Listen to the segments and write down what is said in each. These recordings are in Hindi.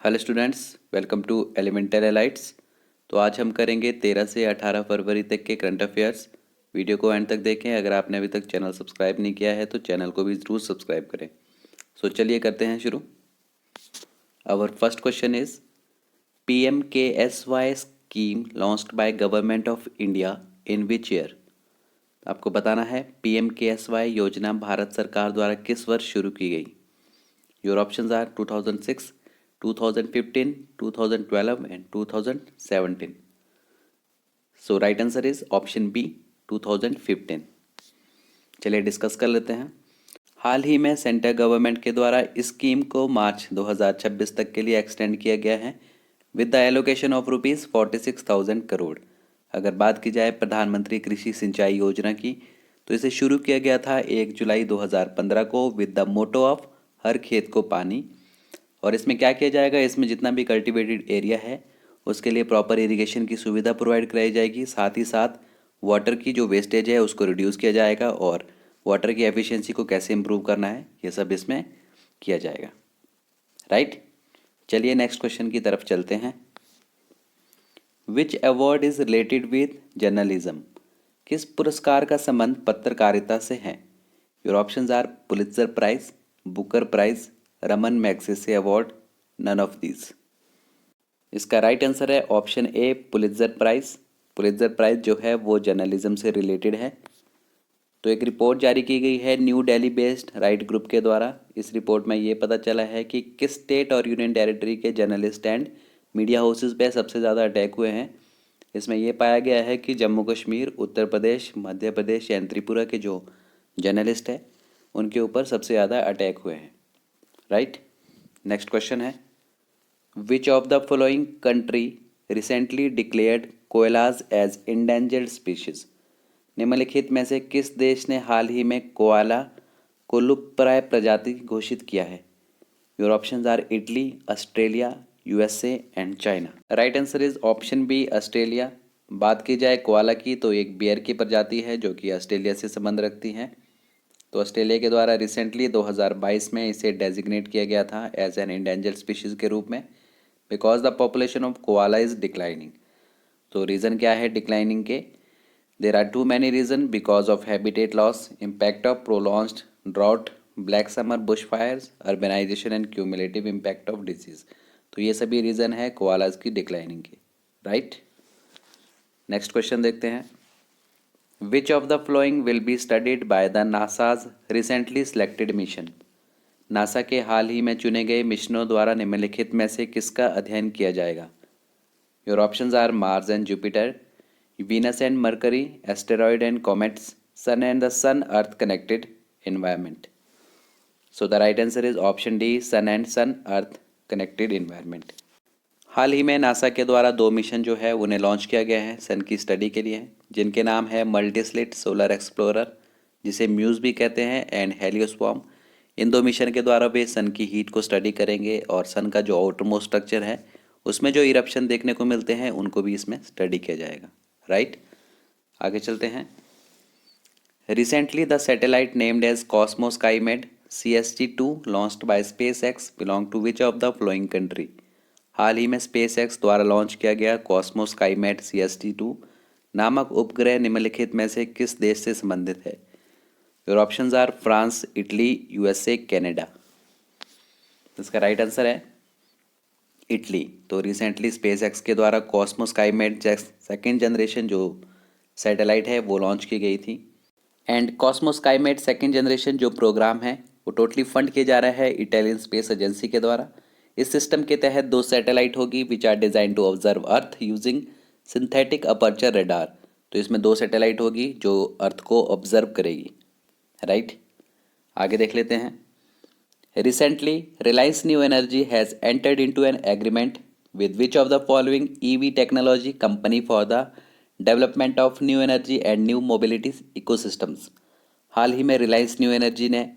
Hello students, welcome to elemental elites. तो आज हम करेंगे 13 से 18 फरवरी तक के करंट अफेयर्स। वीडियो को एंड तक देखें। अगर आपने अभी तक चैनल सब्सक्राइब नहीं किया है तो चैनल को भी ज़रूर सब्सक्राइब करें। सो चलिए करते हैं शुरू। Our first question is PMKSY scheme launched by government of India in which year. आपको बताना है PMKSY योजना भारत सरकार द्वारा किस वर्ष शुरू की गई। Your options are 2006, 2015, 2012 and 2017. So right answer is option B 2015. चलिए डिस्कस कर लेते हैं। हाल ही में सेंट्रल गवर्नमेंट के द्वारा इस स्कीम को मार्च 2026 तक के लिए एक्सटेंड किया गया है with the allocation of ₹46,000 crore. अगर बात की जाए प्रधानमंत्री कृषि सिंचाई योजना की तो इसे शुरू किया गया था 1 जुलाई 2015 को विद द मोटो ऑफ हर खेत को पानी। और इसमें क्या किया जाएगा, इसमें जितना भी कल्टीवेटेड एरिया है उसके लिए प्रॉपर इरिगेशन की सुविधा प्रोवाइड कराई जाएगी। साथ ही साथ वाटर की जो वेस्टेज है उसको रिड्यूस किया जाएगा और वाटर की एफिशिएंसी को कैसे इम्प्रूव करना है ये सब इसमें किया जाएगा। राइट, चलिए नेक्स्ट क्वेश्चन की तरफ चलते हैं। Which award is related with journalism. किस पुरस्कार का संबंध पत्रकारिता से है। Your options are Pulitzer prize, Booker prize, Raman Magsaysay award, none of these. इसका राइट आंसर है option A Pulitzer prize. Pulitzer prize जो है वो जर्नलिज्म से रिलेटेड है। तो एक रिपोर्ट जारी की गई है new Delhi based right group के द्वारा। इस रिपोर्ट में ये पता चला है कि किस स्टेट और यूनियन टेरिटरी के जर्नलिस्ट एंड मीडिया हाउसेस पे सबसे ज़्यादा अटैक हुए हैं। इसमें यह पाया गया है कि जम्मू कश्मीर, उत्तर प्रदेश, मध्य प्रदेश एंड त्रिपुरा के जो जर्नलिस्ट है उनके ऊपर सबसे ज़्यादा अटैक हुए हैं। राइट, नेक्स्ट क्वेश्चन है which of the following country recently declared koalas as endangered species. निम्नलिखित में से किस देश ने हाल ही में कोआला को लुप्तप्राय प्रजाति घोषित किया है। Your options are Italy, Australia, USA and China. Right answer is option B Australia. बात की जाए कोआला की तो एक बियर की प्रजाति है जो कि ऑस्ट्रेलिया से संबंध रखती है। तो ऑस्ट्रेलिया के द्वारा रिसेंटली 2022 में इसे डेजिग्नेट किया गया था एज एन इंडेंजर्ड स्पीशीज के रूप में because the population of koala is declining. तो रीज़न क्या है डिक्लाइनिंग के। There are too many reason because of habitat loss, impact of prolonged drought, black summer, bush fires, urbanisation and cumulative impact of disease. तो ये सभी रीज़न है कोआलाज की डिक्लाइनिंग के। राइट, नेक्स्ट क्वेश्चन देखते हैं। विच of the flowing will be studied by the NASA's recently selected mission. NASA के हाल ही में चुने गए मिशनों द्वारा निम्नलिखित में से किसका अध्ययन किया जाएगा। Your options are Mars and Jupiter, Venus and Mercury, asteroid and comets, sun and the sun earth connected environment. So the right answer is option D sun and sun earth connected environment. हाल ही में नासा के द्वारा 2 मिशन जो है उन्हें लॉन्च किया गया है सन की स्टडी के लिए, जिनके नाम है मल्टीस्लिट सोलर एक्सप्लोरर जिसे म्यूज़ भी कहते हैं एंड हेलियोस्वार्म। इन 2 मिशन के द्वारा वे सन की हीट को स्टडी करेंगे और सन का जो आउटरमोस्ट स्ट्रक्चर है उसमें जो इरप्शन देखने को मिलते हैं उनको भी इसमें स्टडी किया जाएगा। राइट, आगे चलते हैं। Recently the satellite named as Cosmo SkyMed CST-2 launched by SpaceX belong to which of the following country. हाल ही में SpaceX द्वारा लॉन्च किया गया कॉस्मो स्काईमेड CST-2 नामक उपग्रह निम्नलिखित में से किस देश से संबंधित है। Your options are France, Italy, USA, Canada. इसका राइट आंसर है इटली। तो रिसेंटली SpaceX के द्वारा कॉस्मो स्काईमेड सेकेंड जनरेशन जो सैटेलाइट है वो लॉन्च की गई थी and Cosmo SkyMed second generation जो प्रोग्राम है वो टोटली फंड किया जा रहा है इटालियन स्पेस एजेंसी के द्वारा। इस सिस्टम के तहत 2 सैटेलाइट होगी which are design to observe earth using synthetic aperture radar. तो इसमें 2 सैटेलाइट होगी जो अर्थ को ऑब्जर्व करेगी। राइट, आगे देख लेते हैं। Recently Reliance new energy has entered into an agreement with which of the following EV technology company for the development of new energy and new mobility ecosystems. हाल ही में रिलायंस न्यू एनर्जी ने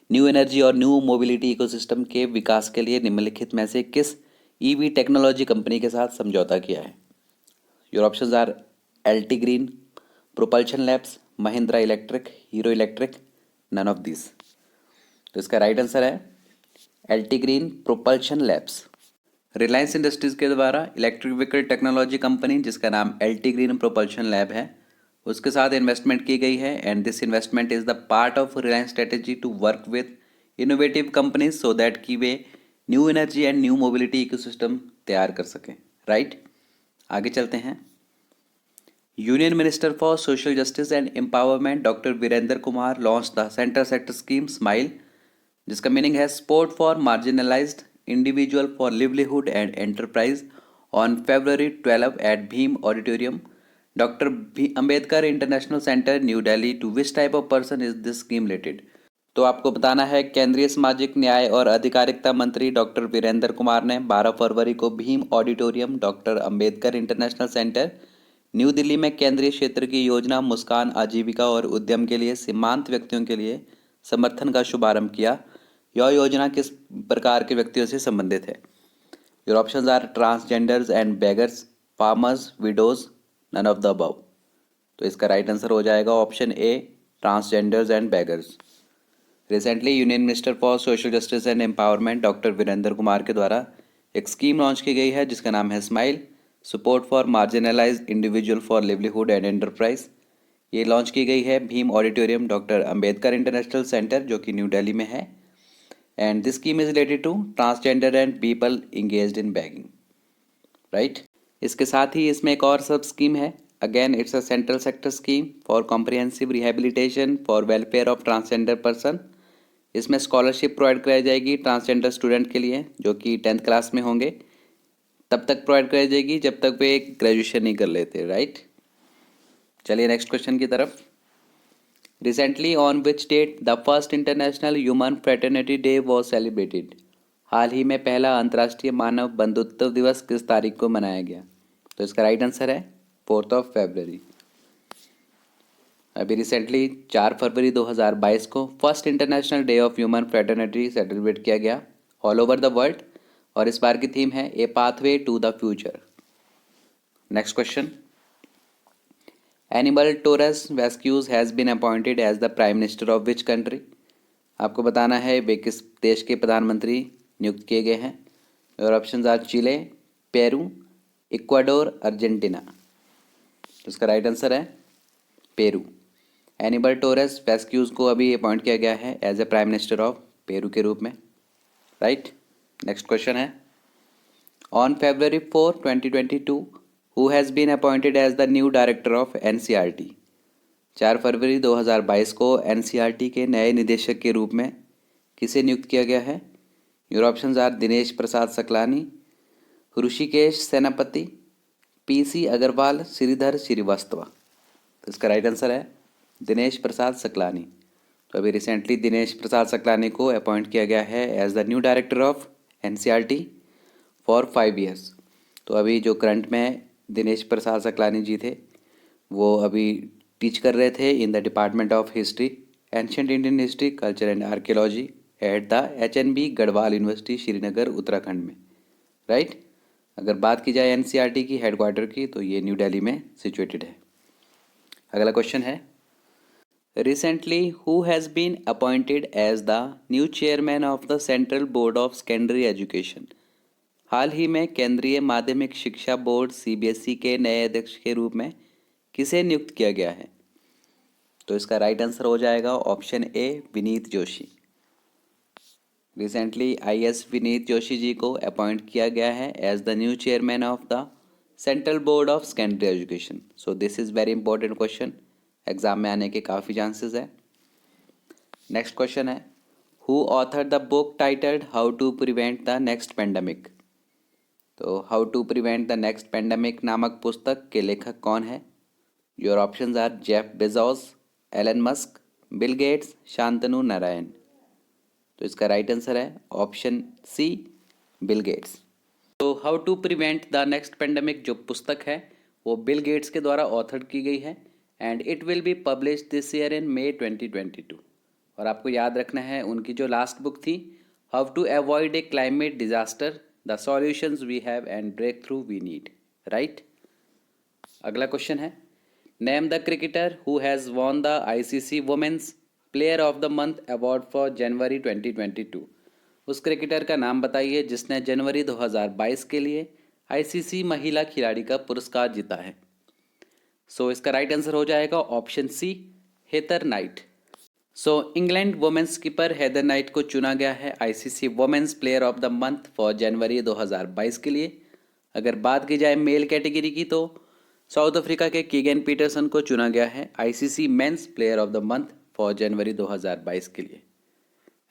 न्यू एनर्जी और न्यू मोबिलिटी इकोसिस्टम के विकास के लिए निम्नलिखित में से किस EV टेक्नोलॉजी कंपनी के साथ समझौता किया है। Your options are Altigreen, propulsion labs, Mahindra electric, Hero electric, none of this. तो इसका राइट आंसर है Altigreen propulsion labs. Reliance industries के द्वारा इलेक्ट्रिक व्हीकल टेक्नोलॉजी कंपनी जिसका नाम एलटी ग्रीन प्रोपल्शन लैब है उसके साथ इन्वेस्टमेंट की गई है and this investment is the part of Reliance strategy to work with innovative companies so that कि वे new energy and new mobility ecosystem तैयार कर सकें, राइट। आगे चलते हैं। Union minister for social justice and empowerment doctor Virendra Kumar launch the centre sector scheme smile जिसका मीनिंग है support for marginalised individual for livelihood and enterprise on February 12 at Bhim auditorium doctor Ambedkar international centre New Delhi. To which type of person is this scheme related? तो आपको बताना है केंद्रीय सामाजिक न्याय और अधिकारिता मंत्री डॉक्टर वीरेंद्र कुमार ने 12 फरवरी को Bhim auditorium doctor Ambedkar international centre New Delhi में केंद्रीय क्षेत्र की योजना मुस्कान आजीविका और उद्यम के लिए सीमांत व्यक्तियों के लिए समर्थन का शुभारंभ किया। यह योजना किस प्रकार के व्यक्तियों से संबंधित है? Your options are transgenders and beggars, farmers, widows, none of the above. तो इसका राइट आंसर हो जाएगा option A, transgenders and beggars. Recently union minister for social justice and empowerment doctor Virendra Kumar के द्वारा एक स्कीम लॉन्च की गई है जिसका नाम है SMILE, support for marginalised individual for livelihood and enterprise. ये लॉन्च की गई है Bhim auditorium doctor Ambedkar international centre जो कि न्यू दिल्ली में है and this scheme is related to transgender and people engaged in begging, right. इसके साथ ही इसमें एक और सब स्कीम है। Again it's a central sector scheme for comprehensive rehabilitation for welfare of transgender person. इसमें स्कॉलरशिप प्रोवाइड कराई जाएगी ट्रांसजेंडर स्टूडेंट के लिए जो कि 10th क्लास में होंगे, तब तक प्रोवाइड कराई जाएगी जब तक वे ग्रेजुएशन नहीं कर लेते, राइट। चलिए नेक्स्ट क्वेश्चन की तरफ। Recently on which date the first international human fraternity day was celebrated? हाल ही में पहला अंतर्राष्ट्रीय मानव बंधुत्व दिवस किस तारीख को मनाया गया? तो इसका राइट आंसर है 4 फरवरी। अभी रिसेंटली 4 फरवरी 2022 को first international day of human fraternity celebrate किया गया ऑल ओवर द वर्ल्ड और इस बार की थीम है a pathway to the future. Next question. Anibal Torres Vasquez has been appointed as the prime minister of which country? आपको बताना है वे किस देश के प्रधानमंत्री नियुक्त किए गए हैं। और options are Chile, Peru, Ecuador, Argentina. तो इसका राइट आंसर है पेरू। एनिमल टोरस वेस्क्यूज को अभी अपॉइंट किया गया है as a prime minister of Peru के रूप में, राइट। नेक्स्ट क्वेश्चन है। On February 4, 2022 who has been appointed as the new director of NCERT? 4 फरवरी 2022 को एनसीईआरटी के नए निदेशक के रूप में किसे नियुक्त किया गया है? Your options are Dinesh Prasad Saklani, Rishikesh सेनापति, पीसी अग्रवाल, श्रीधर श्रीवास्तव। तो इसका राइट आंसर है दिनेश प्रसाद सकलानी। तो अभी रिसेंटली दिनेश प्रसाद सकलानी को अपॉइंट किया गया है as the new director of NCERT for 5 years. तो अभी जो करंट में दिनेश प्रसाद सकलानी जी थे वो अभी टीच कर रहे थे in the department of history, ancient Indian history, culture and archaeology at the HNB Garhwal university Srinagar Uttarakhand में, राइट। अगर बात की जाए एनसीईआरटी की हेडक्वार्टर की तो ये न्यू दिल्ली में सिचुएटेड है। अगला क्वेश्चन है। Recently who has been appointed as the new chairman of the central board of secondary education? हाल ही में केंद्रीय माध्यमिक शिक्षा बोर्ड CBSE के नए अध्यक्ष के रूप में किसे नियुक्त किया गया है? तो इसका राइट आंसर हो जाएगा option A, Vineet Joshi. Recently IS Vineet Joshi ji को अपॉइंट किया गया है as the new chairman of the central board of secondary education. So this is very important question, exam में आने के काफ़ी चांसेस है। नेक्स्ट क्वेश्चन है। Who author the book titled how to prevent the next pandemic? तो how to prevent the next pandemic नामक पुस्तक के लेखक कौन है? Your options are Jeff Bezos, Elon Musk, Bill Gates, Shantanu Narayen. तो इसका राइट आंसर है ऑप्शन सी, बिल गेट्स। तो how to prevent the next pandemic जो पुस्तक है वो बिल गेट्स के द्वारा ऑथर की गई है and it will be published this year in May 2022। और आपको याद रखना है उनकी जो लास्ट बुक थी how to avoid a climate disaster, the solutions we have and breakthrough we need, right. अगला क्वेश्चन है। Name the cricketer who has won the ICC women's player of the month award for January 2022। उस क्रिकेटर का नाम बताइए जिसने जनवरी 2022 के लिए आईसीसी महिला खिलाड़ी का पुरस्कार जीता है। इसका राइट आंसर हो जाएगा option C, Heather Knight. England women's keeper Heather Knight को चुना गया है ICC women's player of the month for January 2022 के लिए। अगर बात की जाए मेल कैटेगरी की तो साउथ अफ्रीका के कीगन पीटरसन को चुना गया है ICC men's player of the month for January 2022 के लिए।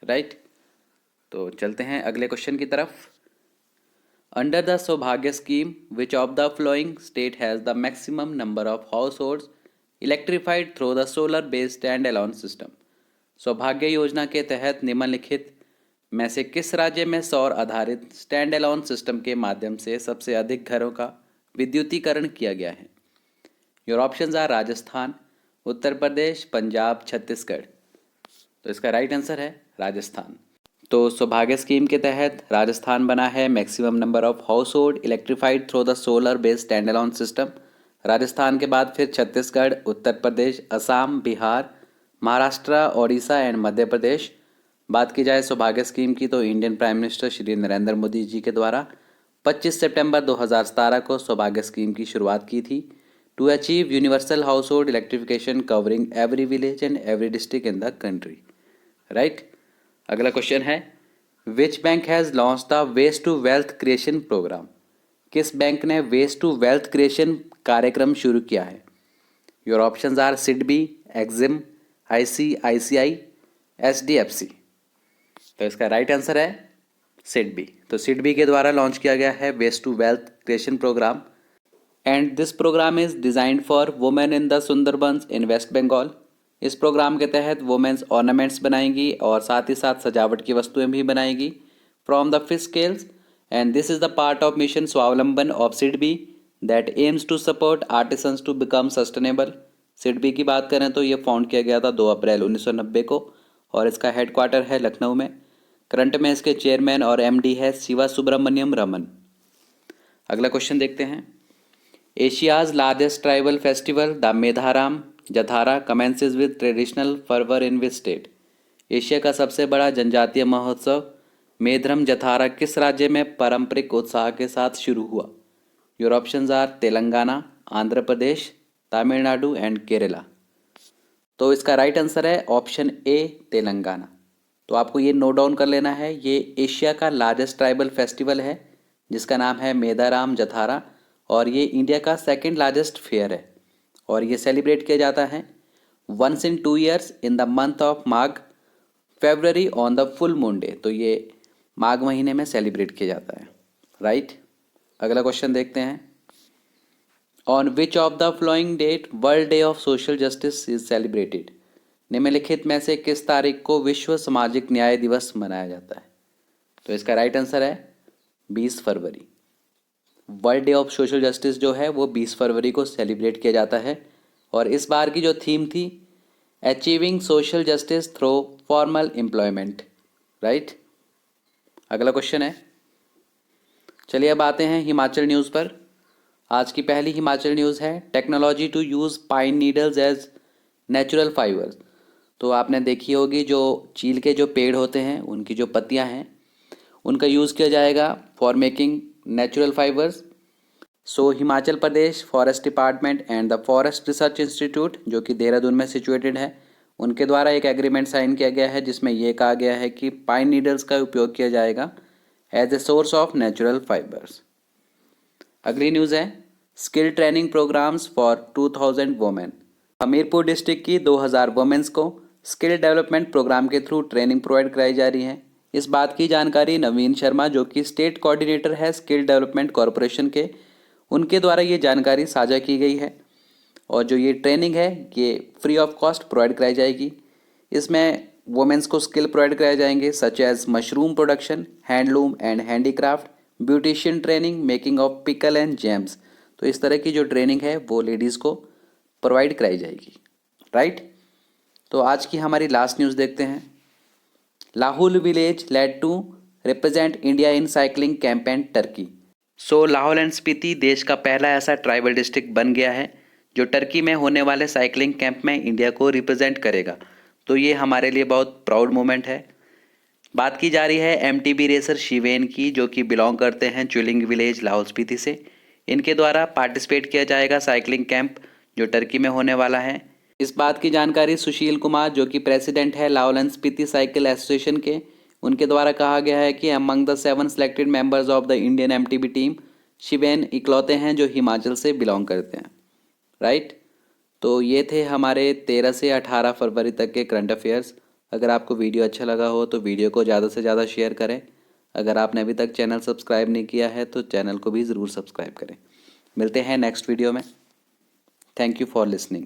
राइट, तो चलते हैं अगले क्वेश्चन की तरफ। अंडर द सौभाग्य scheme which of the flowing state has the maximum number of house holds electrified through the solar based stand alone system. सौभाग्य योजना के तहत निम्नलिखित में से किस राज्य में सौर आधारित स्टैंड अलोन सिस्टम के माध्यम से सबसे अधिक घरों का विद्युतीकरण किया गया है? Your options are Rajasthan, Uttar Pradesh, Punjab, Chhattisgarh. तो इसका राइट आंसर है राजस्थान। तो सौभाग्य स्कीम के तहत राजस्थान बना है maximum number of household electrified through the solar based stand alone system. Rajasthan के बाद फिर छत्तीसगढ़, उत्तर प्रदेश, असम, बिहार, महाराष्ट्र, ओडिशा एंड मध्य प्रदेश। बात की जाए सौभाग्य स्कीम की तो Indian prime minister Shri Narendra Modi ji के द्वारा 25 सितंबर 2017 को सौभाग्य स्कीम की शुरुआत की थी to achieve universal household electrification covering every village and every district in the country. Right, अगला क्वेश्चन है which bank has launch the waste to wealth creation programme. किस बैंक ने वेस्ट टू वेल्थ क्रिएशन कार्यक्रम शुरू किया है? Your options are SIDBI, EXIM, ICICI, HDFC. तो इसका राइट आंसर है सिडबी। तो सिडबी के द्वारा लॉन्च किया गया है waste to wealth creation programme and this programme is designed for women in the Sundarbans in West Bengal. इस प्रोग्राम के तहत वुमेन्स ऑर्नामेंट्स बनाएंगी और साथ ही साथ सजावट की वस्तुएं भी बनाएंगी from the fish scales and this is the part of mission Swavalamban of SIDBI that aims to support artisans to become sustainable. SIDBI की बात करें तो ये फाउंड किया गया था 2 अप्रैल 1990 को और इसका हेडक्वार्टर है लखनऊ में। करंट में इसके चेयरमैन और एमडी है शिवा सुब्रमण्यम रमन। अगला क्वेश्चन देखते हैं। Asia's largest tribal festival the Medaram Jathara commences with traditional fervour in which state. Asia का सबसे बड़ा जनजातीय महोत्सव मेधरम जथारा किस राज्य में पारंपरिक उत्साह के साथ शुरू हुआ? Your options are Telangana, Andhra Pradesh, Tamil Nadu and Kerala. तो इसका राइट आंसर है ऑप्शन ए, तेलंगाना। तो आपको ये नोट डाउन कर लेना है, ये एशिया का लार्जेस्ट ट्राइबल फेस्टिवल है जिसका नाम है मेधाराम जथारा और ये इंडिया का सेकंड लार्जेस्ट फेयर है और ये सेलिब्रेट किया जाता है once in 2 years in the month of Magh February on the full moon day. तो ये माघ महीने में सेलिब्रेट किया जाता है। राइट, अगला क्वेश्चन देखते हैं। On which of the following date world day of social justice is celebrated. निम्नलिखित में से किस तारीख को विश्व सामाजिक न्याय दिवस मनाया जाता है? तो इसका राइट आंसर है 20 फरवरी। World day of social justice जो है वो 20 फरवरी को सेलिब्रेट किया जाता है और इस बार की जो थीम थी achieving social justice through formal employment. Right, अगला क्वेश्चन है, चलिए अब आते हैं हिमाचल न्यूज़ पर। आज की पहली हिमाचल न्यूज़ है technology to use pine needles as natural fibres. तो आपने देखी होगी जो चील के जो पेड़ होते हैं उनकी जो पत्तियां हैं उनका यूज़ किया जाएगा for making natural fibres. Himachal Pradesh forest department and the forest research institute जो कि देहरादून में सिचुएटेड है उनके द्वारा एक एग्रीमेंट साइन किया गया है जिसमें यह कहा गया है कि पाइन नीडल्स का उपयोग किया जाएगा as a source of natural fibres. अगली न्यूज़ है skill training programmes for 2000 women. Hamirpur district की 2000 वुमेन्स को स्किल डेवलपमेंट प्रोग्राम के थ्रू ट्रेनिंग प्रोवाइड कराई जा रही है। इस बात की जानकारी नवीन शर्मा जो कि स्टेट कोऑर्डिनेटर है स्किल डेवलपमेंट कॉरपोरेशन के, उनके द्वारा ये जानकारी साझा की गई है और जो ये ट्रेनिंग है ये फ्री ऑफ कॉस्ट प्रोवाइड कराई जाएगी। इसमें वुमेन्स को स्किल प्रोवाइड कराए जाएंगे such as mushroom production, handloom and handicraft, beautician training, making of pickle and jams. तो इस तरह की जो ट्रेनिंग है वो लेडीज़ को प्रोवाइड कराई जाएगी। राइट, तो आज की हमारी लास्ट न्यूज़ देखते हैं। Lahaul village lad to represent India in cycling campaign Turkey. Lahaul and Spiti देश का पहला ऐसा ट्राइबल डिस्ट्रिक्ट बन गया है जो टर्की में होने वाले साइकिलिंग कैंप में इंडिया को रिप्रेजेंट करेगा। तो ये हमारे लिए बहुत प्राउड मोमेंट है। बात की जा रही है एमटीबी रेसर शिवेन की, जो कि बिलोंग करते हैं चुलिंग विलेज लाहौल स्पीति से। इनके द्वारा पार्टिसिपेट किया जाएगा साइकिलिंग कैंप जो टर्की में होने वाला है। इस बात की जानकारी सुशील कुमार, जो कि प्रेसिडेंट है Lahaul and Spiti cycle association के, उनके द्वारा कहा गया है कि among the 7 selected members of the Indian MTB team Shiven इकलौते हैं जो हिमाचल से बिलोंग करते हैं। राइट। तो ये थे हमारे 13 से 18 फरवरी तक के करंट अफेयर्स। अगर आपको वीडियो अच्छा लगा हो तो वीडियो को ज़्यादा से ज़्यादा शेयर करें। अगर आपने अभी तक चैनल सब्सक्राइब नहीं किया है तो चैनल को भी ज़रूर सब्सक्राइब करें। मिलते हैं नेक्स्ट वीडियो में। Thank you for listening.